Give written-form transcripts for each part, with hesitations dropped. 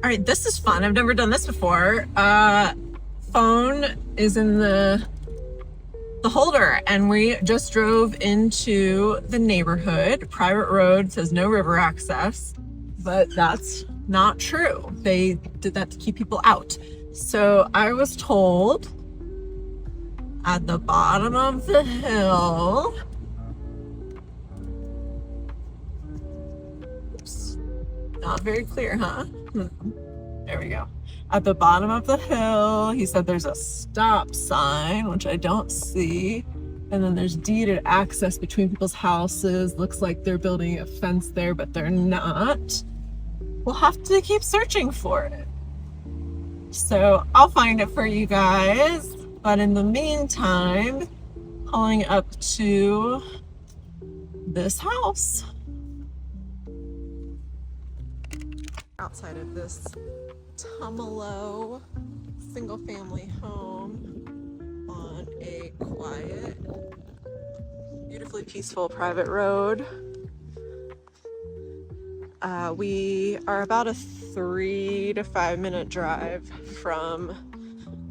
All right, this is fun. I've never done this before. Phone is in the holder, and we just drove into the neighborhood. Private road, says no river access, but that's not true. They did that to keep people out. So I was told at the bottom of the hill, oops, not very clear, huh? There we go. At the bottom of the hill, he said there's a stop sign, which I don't see. And then there's deeded access between people's houses. Looks like they're building a fence there, but they're not. We'll have to keep searching for it. So I'll find it for you guys. But in the meantime, pulling up to this house. Outside of this Tumalo single family home on a quiet, beautifully peaceful private road. We are about a 3 to 5 minute drive from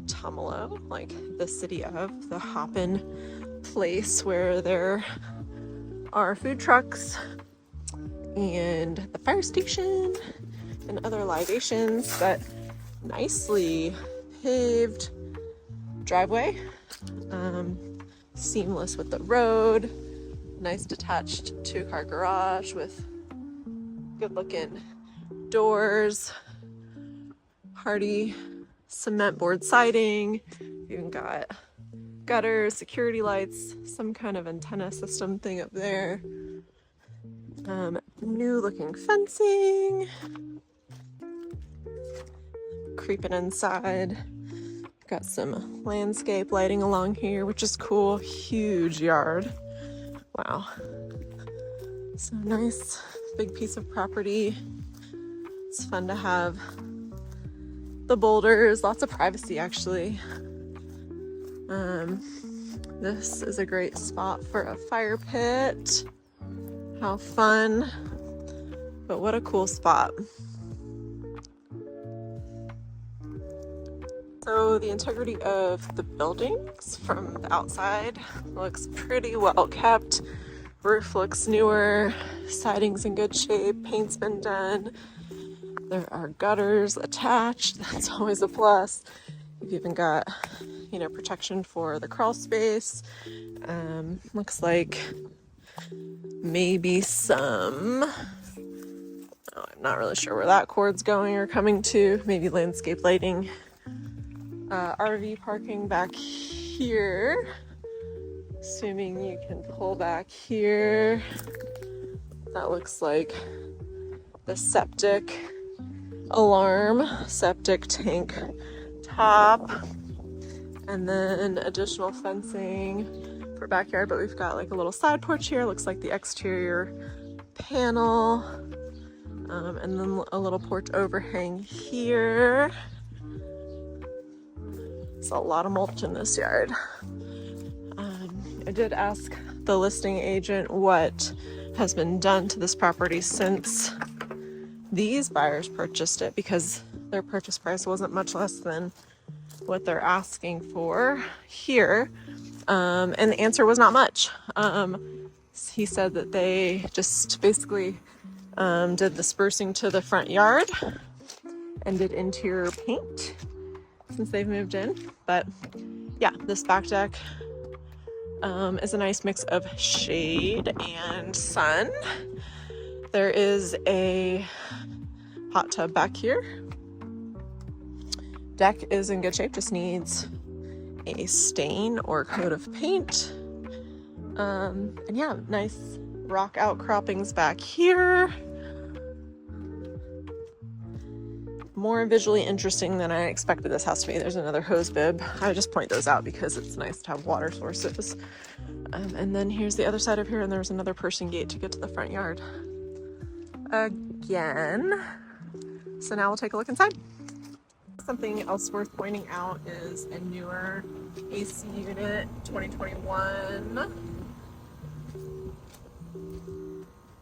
Tumalo, like the city of the hoppin' place where there are food trucks and the fire station and other libations, but nicely paved driveway, seamless with the road, nice detached 2-car garage with good looking doors, hardy cement board siding, even got gutters, security lights, some kind of antenna system thing up there, new looking fencing. Creeping inside, got some landscape lighting along here, which is cool. Huge yard. Wow. So nice big piece of property. It's fun to have the boulders, lots of privacy actually. This is a great spot for a fire pit. How fun, but what a cool spot. So the integrity of the buildings from the outside looks pretty well kept. Roof looks newer, siding's in good shape, paint's been done. There are gutters attached, that's always a plus. You've even got, protection for the crawl space. Looks like maybe some, I'm not really sure where that cord's going or coming to, maybe landscape lighting. RV parking back here, assuming you can pull back here. That looks like the septic alarm, septic tank top, and then additional fencing for backyard, but we've got like a little side porch here. Looks like the exterior panel, and then a little porch overhang here. It's a lot of mulch in this yard. I did ask the listing agent what has been done to this property since these buyers purchased it, because their purchase price wasn't much less than what they're asking for here. And the answer was not much. He said that they just basically did the sprucing to the front yard and did interior paint since they've moved in. But yeah, this back deck is a nice mix of shade and sun. There is a hot tub back here. Deck is in good shape, just needs a stain or coat of paint. And yeah, nice rock outcroppings back here. More visually interesting than I expected this house to be. There's another hose bib. I just point those out because it's nice to have water sources. And then here's the other side of here, and there's another person gate to get to the front yard. Again. So now we'll take a look inside. Something else worth pointing out is a newer AC unit, 2021.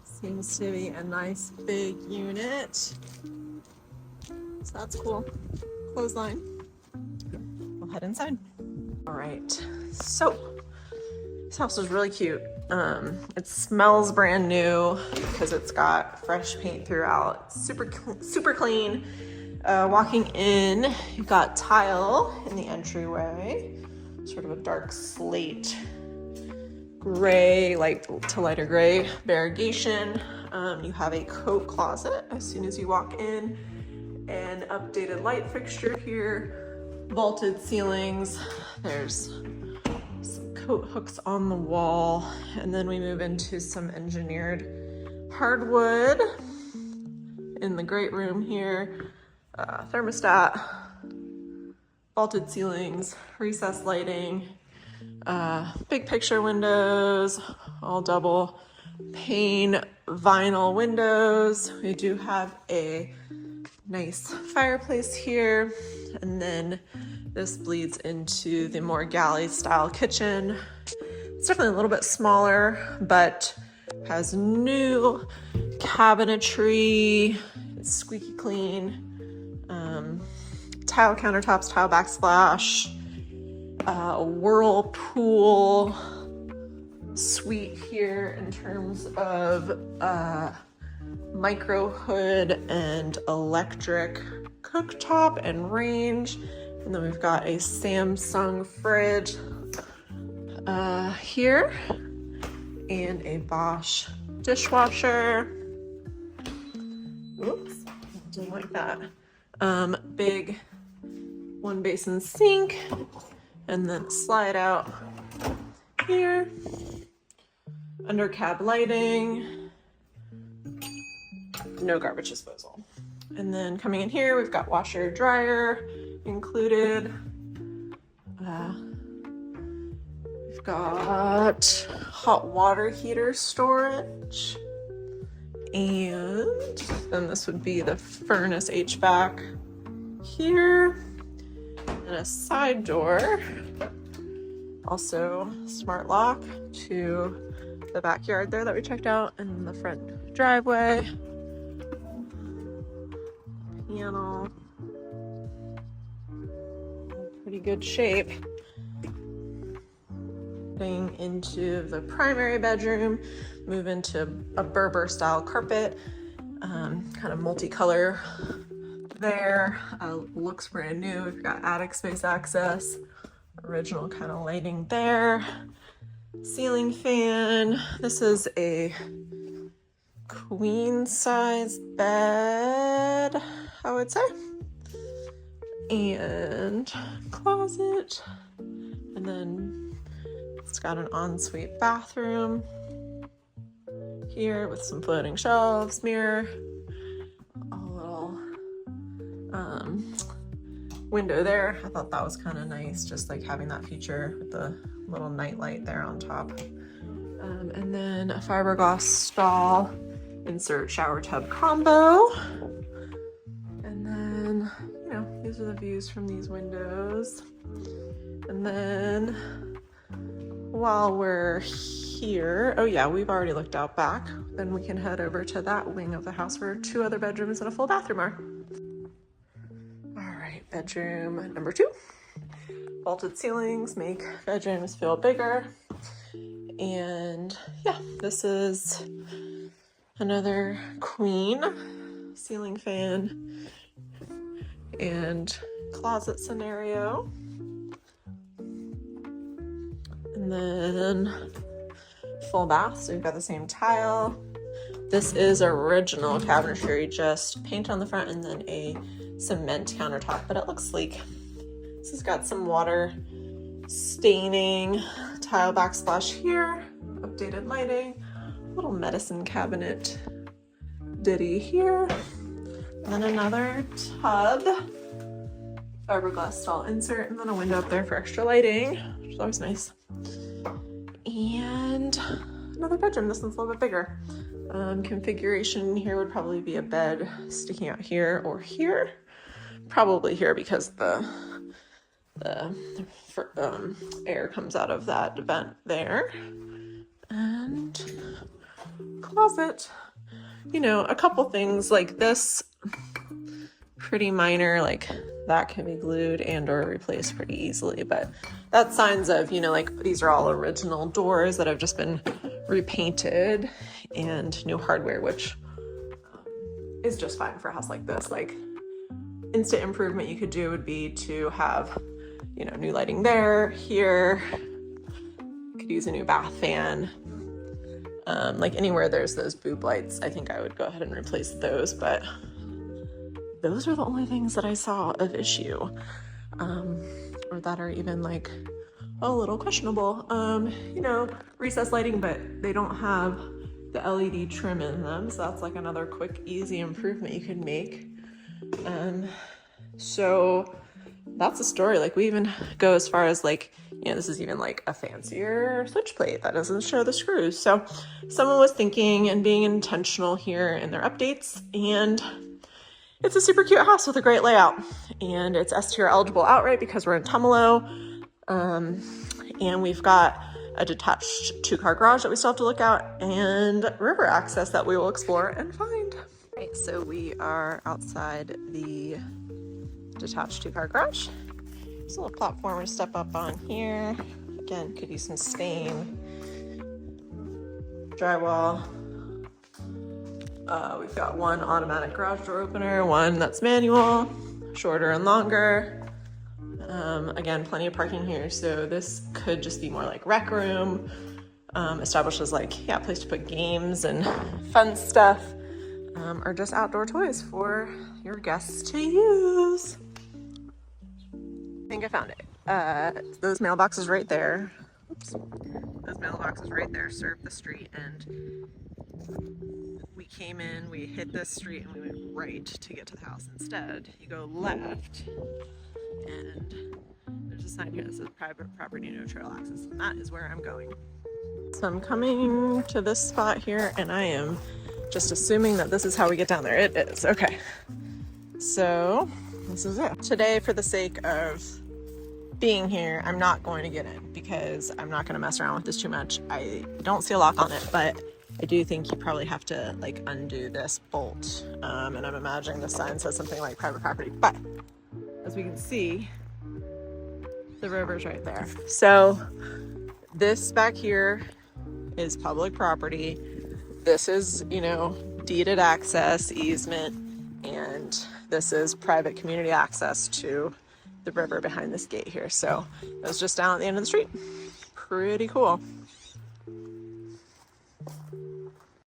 Seems to be a nice big unit. So that's cool. Clothesline. We'll head inside. All right, so this house is really cute. It smells brand new because it's got fresh paint throughout. Super clean. Walking in, you've got tile in the entryway, sort of a dark slate gray, light to lighter gray variegation. You have a coat closet as soon as you walk in, an updated light fixture here, vaulted ceilings. There's some coat hooks on the wall, and then we move into some engineered hardwood in the great room here. Thermostat, vaulted ceilings, recessed lighting, big picture windows, all double pane vinyl windows. We do have a nice fireplace here, and then this bleeds into the more galley style kitchen. It's definitely a little bit smaller, but has new cabinetry. It's squeaky clean. Tile countertops, tile backsplash, whirlpool suite here in terms of micro hood and electric cooktop and range. And then we've got a Samsung fridge here and a Bosch dishwasher. Oops, didn't like that. Big one basin sink, and then slide out here. Under cab lighting, no garbage disposal. And then coming in here, we've got washer dryer included. We've got hot water heater storage. And then this would be the furnace HVAC here. And a side door. Also smart lock to the backyard there that we checked out, and the front driveway. Piano. Pretty good shape. Getting into the primary bedroom, move into a Berber style carpet, kind of multicolor there. Looks brand new. We've got attic space access, original kind of lighting there. Ceiling fan. This is a queen size bed, I would say. And closet. And then it's got an ensuite bathroom here with some floating shelves, mirror, a little window there. I thought that was kind of nice, just like having that feature with the little night light there on top. And then a fiberglass stall, insert shower tub combo. And then, you know, these are the views from these windows. And then while we're here, oh yeah, we've already looked out back. Then we can head over to that wing of the house where 2 other bedrooms and a full bathroom are. All right, bedroom number 2. Vaulted ceilings make bedrooms feel bigger. And yeah, this is another queen ceiling fan and closet scenario. And then full bath, so we've got the same tile. This is original cabinetry, just paint on the front and then a cement countertop, but it looks sleek. This has got some water staining, tile backsplash here, updated lighting, little medicine cabinet ditty here, and then another tub, fiberglass stall insert, and then a window up there for extra lighting, which is always nice. And another bedroom. This one's a little bit bigger. Configuration here would probably be a bed sticking out here or here. Probably here because the air comes out of that vent there. And closet. You know, a couple things like this pretty minor, like that can be glued and or replaced pretty easily, but that's signs of, you know, like these are all original doors that have just been repainted and new hardware, which is just fine for a house like this. Like instant improvement you could do would be to have, you know, new lighting there, here, could use a new bath fan. Like anywhere there's those boob lights, I think I would go ahead and replace those, but those are the only things that I saw of issue, or that are even like a little questionable. You know, recessed lighting, but they don't have the LED trim in them, so that's like another quick, easy improvement you can make. So that's the story. Like we even go as far as like, you know, this is even like a fancier switch plate that doesn't show the screws. So someone was thinking and being intentional here in their updates, and it's a super cute house with a great layout, and it's STR eligible outright because we're in Tumalo, and we've got a detached 2-car garage that we still have to look at, and river access that we will explore and find. Right, so we are outside the detached 2-car garage. There's a little platform to step up on here. Again, could use some stain, drywall. We've got one automatic garage door opener, one that's manual, shorter and longer. Again, plenty of parking here, so this could just be more like rec room, established as like, yeah, a place to put games and fun stuff, or just outdoor toys for your guests to use. I think I found it. Those mailboxes right there. Oops. Those mailboxes right there serve the street, and we came in, we hit this street, and we went right to get to the house. Instead, you go left, and there's a sign here that says private property, no trail access, and that is where I'm going. So I'm coming to this spot here, and I am just assuming that this is how we get down there. It is. Okay. So this is it. Today, for the sake of being here, I'm not going to get in because I'm not going to mess around with this too much. I don't see a lock on it, but I do think you probably have to like undo this bolt. And I'm imagining the sign says something like private property, but as we can see, the river's right there. So this back here is public property. This is, you know, deeded access, easement, and this is private community access to the river behind this gate here. So it was just down at the end of the street. Pretty cool.